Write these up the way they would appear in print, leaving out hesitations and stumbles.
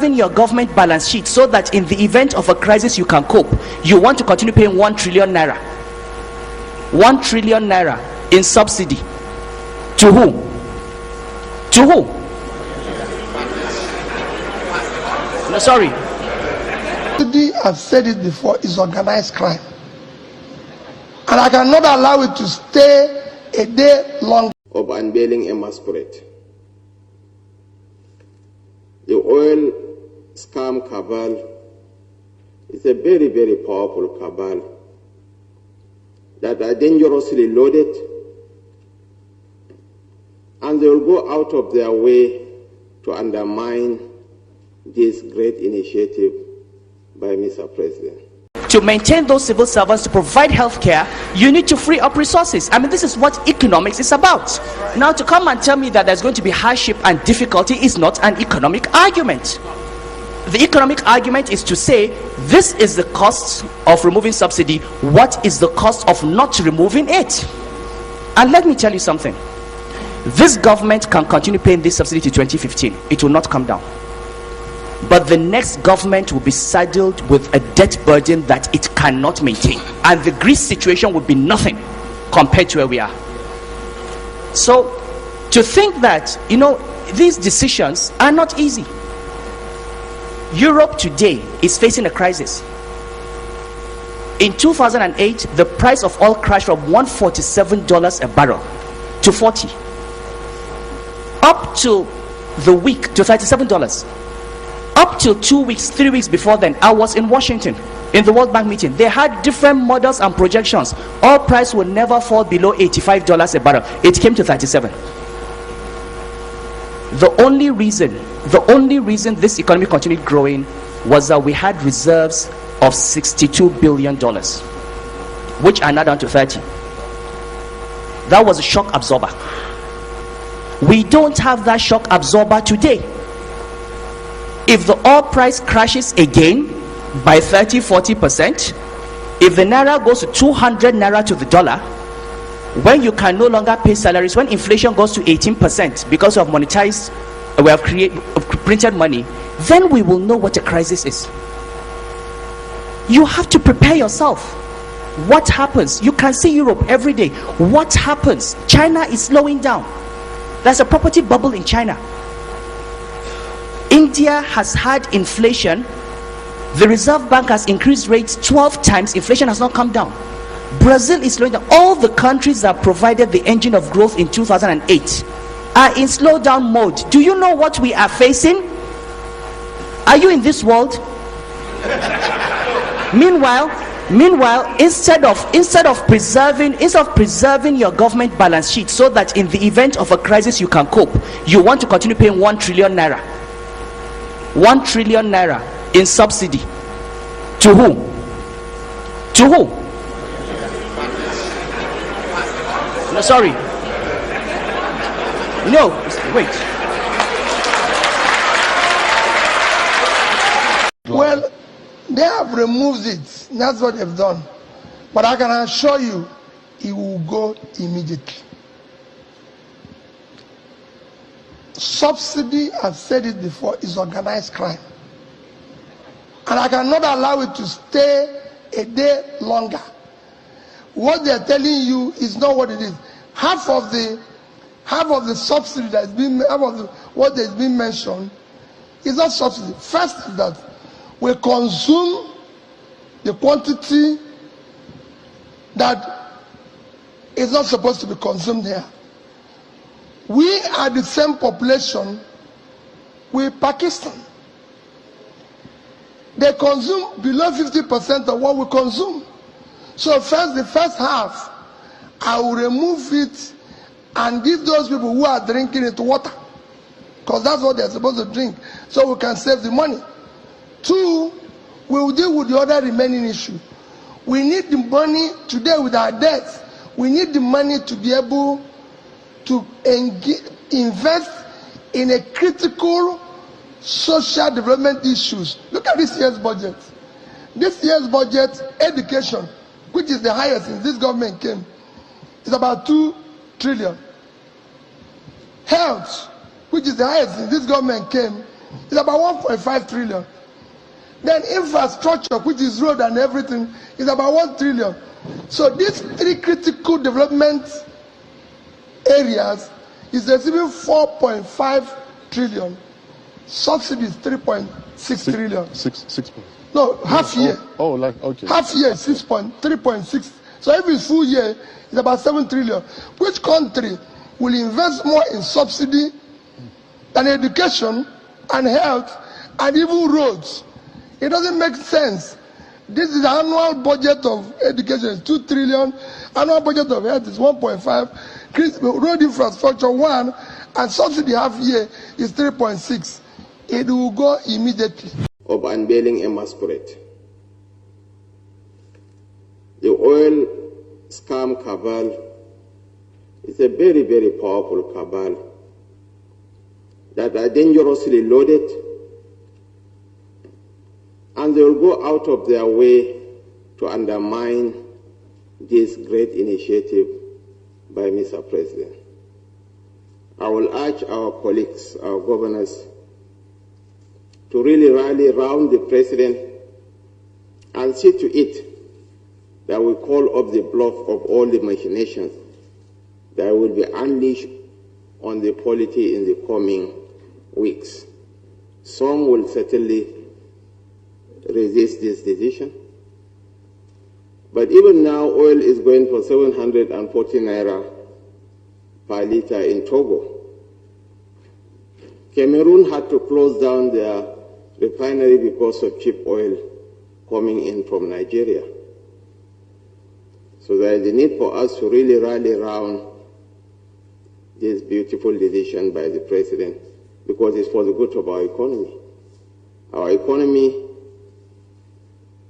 preserving your government balance sheet so that in the event of a crisis you can cope, you want to continue paying 1 trillion naira. 1 trillion naira in subsidy. To who? To who? No, sorry. I've said it before, is organized crime. And I cannot allow it to stay a day longer. Of unveiling a masquerade. The oil scam cabal is a very, very powerful cabal that are dangerously loaded, and they will go out of their way to undermine this great initiative by Mr. President. To maintain those civil servants, to provide health care, you need to free up resources. I mean, this is what economics is about. Now, to come and tell me that there's going to be hardship and difficulty is not an economic argument. The economic argument is to say, this is the cost of removing subsidy. What is the cost of not removing it? And let me tell you something. This government can continue paying this subsidy to 2015. It will not come down. But the next government will be saddled with a debt burden that it cannot maintain, and the Greece situation would be nothing compared to where we are. So to think that, you know, these decisions are not easy. Europe today is facing a crisis. In 2008, the price of oil crashed from $147 a barrel to $40, up to the week to $37. Up till 2 weeks, 3 weeks before then, I was in Washington in the World Bank meeting. They had different models and projections. Oil price will never fall below $85 a barrel. It came to 37. The only reason this economy continued growing was that we had reserves of $62 billion, which are now down to 30. That was a shock absorber. We don't have that shock absorber today. If the oil price crashes again by 30-40%, if the naira goes to 200 naira to the dollar, when you can no longer pay salaries, when inflation goes to 18% because of monetized, we have printed money, then we will know what a crisis is. You have to prepare yourself. What happens? You can see Europe every day. What happens? China is slowing down. There's a property bubble in China. India has had inflation. The Reserve Bank has increased rates 12 times. Inflation has not come down. Brazil is slowing down. All the countries that provided the engine of growth in 2008 are in slowdown mode. Do you know what we are facing? Are you in this world? Meanwhile, instead of preserving your government balance sheet so that in the event of a crisis you can cope, you want to continue paying 1 trillion naira. 1 trillion naira in subsidy. To who? To who? No, sorry. No, wait. Well, they have removed it. That's what they've done. But I can assure you, it will go immediately. Subsidy, I've said it before, is organized crime. And I cannot allow it to stay a day longer. What they're telling you is not what it is. Half of the subsidy that's been, what has been mentioned is not subsidy. First is that we consume the quantity that is not supposed to be consumed here. We are the same population with Pakistan. They consume below 50% of what we consume. So first, the first half, I will remove it and give those people who are drinking it water, because that's what they're supposed to drink, so we can save the money. Two, we will deal with the other remaining issue. We need the money today with our debts. We need the money to be able to invest in a critical social development issues. Look at this year's budget. This year's budget, education, which is the highest since this government came, is about 2 trillion. Health, which is the highest since this government came, is about 1.5 trillion. Then infrastructure, which is road and everything, is about 1 trillion. So these three critical development areas is receiving 4.5 trillion. Subsidy is 3.6 trillion. Six. No, half year. Like okay. Half year, 3.6. So if it's full year, it's about 7 trillion. Which country will invest more in subsidy than education and health and even roads? It doesn't make sense. This is the annual budget of education is 2 trillion. Annual budget of health is 1.5. Road infrastructure 1, and subsidy half year is 3.6. It will go immediately. Of unveiling a masquerade. The oil scam cabal is a very, very powerful cabal that are dangerously loaded, and they will go out of their way to undermine this great initiative by Mr. President. I will urge our colleagues, our governors, to really rally around the President and see to it that we call off the bluff of all the machinations that will be unleashed on the polity in the coming weeks. Some will certainly resist this decision. But even now, oil is going for 740 naira per liter in Togo. Cameroon had to close down their refinery because of cheap oil coming in from Nigeria. So there is a need for us to really rally around this beautiful decision by the President, because it's for the good of our economy. Our economy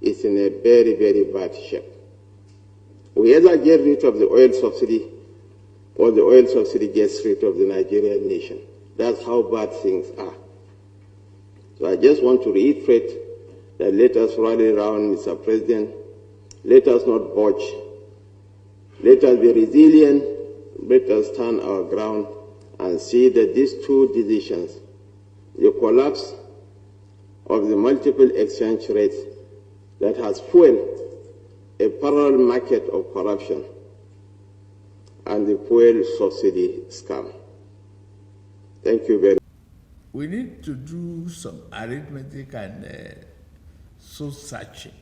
is in a very, very bad shape. We either get rid of the oil subsidy or the oil subsidy gets rid of the Nigerian nation. That's how bad things are. So I just want to reiterate that let us rally around Mr. President. Let us not budge. Let us be resilient. Let us stand our ground and see that these two decisions, the collapse of the multiple exchange rates that has fueled a parallel market of corruption, and the fuel subsidy scam. Thank you very much. We need to do some arithmetic and soul searching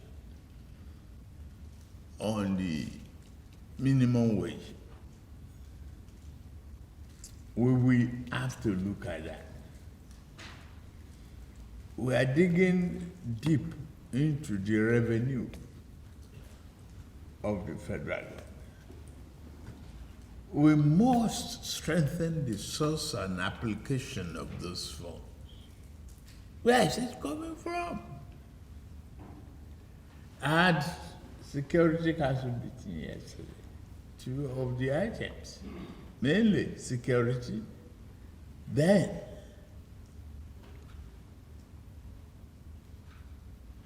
on the minimum wage. We will have to look at that. We are digging deep into the revenue of the federal government. We must strengthen the source and application of those funds. Where is it coming from? I had Security Council meeting yesterday. Two of the items, mainly security, then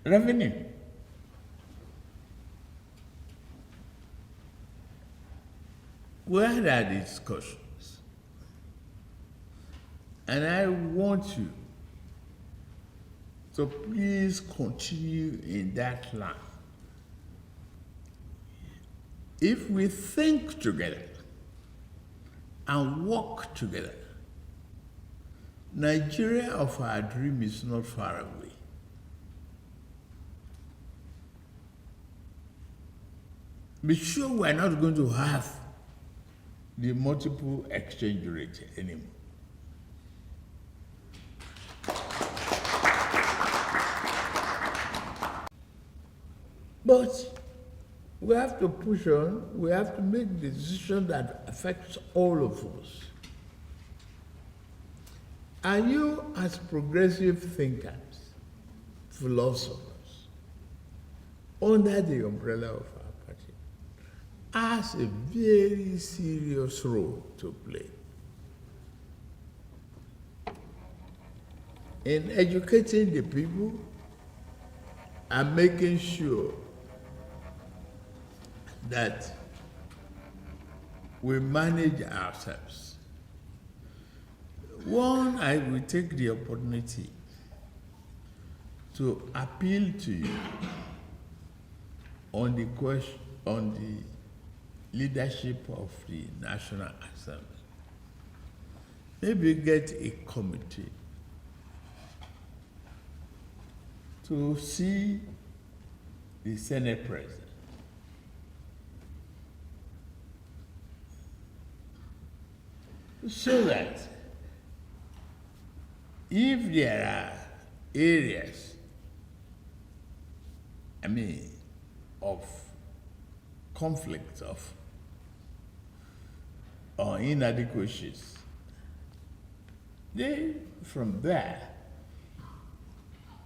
revenue. We had our discussions, and I want you to please continue in that line. If we think together and work together, Nigeria of our dream is not far away. Be sure we're not going to have the multiple exchange rate anymore. But we have to push on, we have to make the decision that affects all of us. Are you, as progressive thinkers, philosophers, under the umbrella of our party, has a very serious role to play in educating the people and making sure that we manage ourselves? One, I will take the opportunity to appeal to you on the question, on the leadership of the National Assembly. Maybe get a committee to see the Senate President. So that if there are areas, of conflict or inadequacies, from there,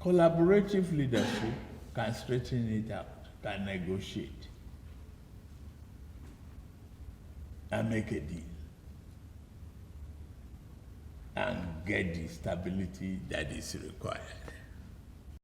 collaborative leadership can straighten it out, can negotiate, and make a deal, and get the stability that is required.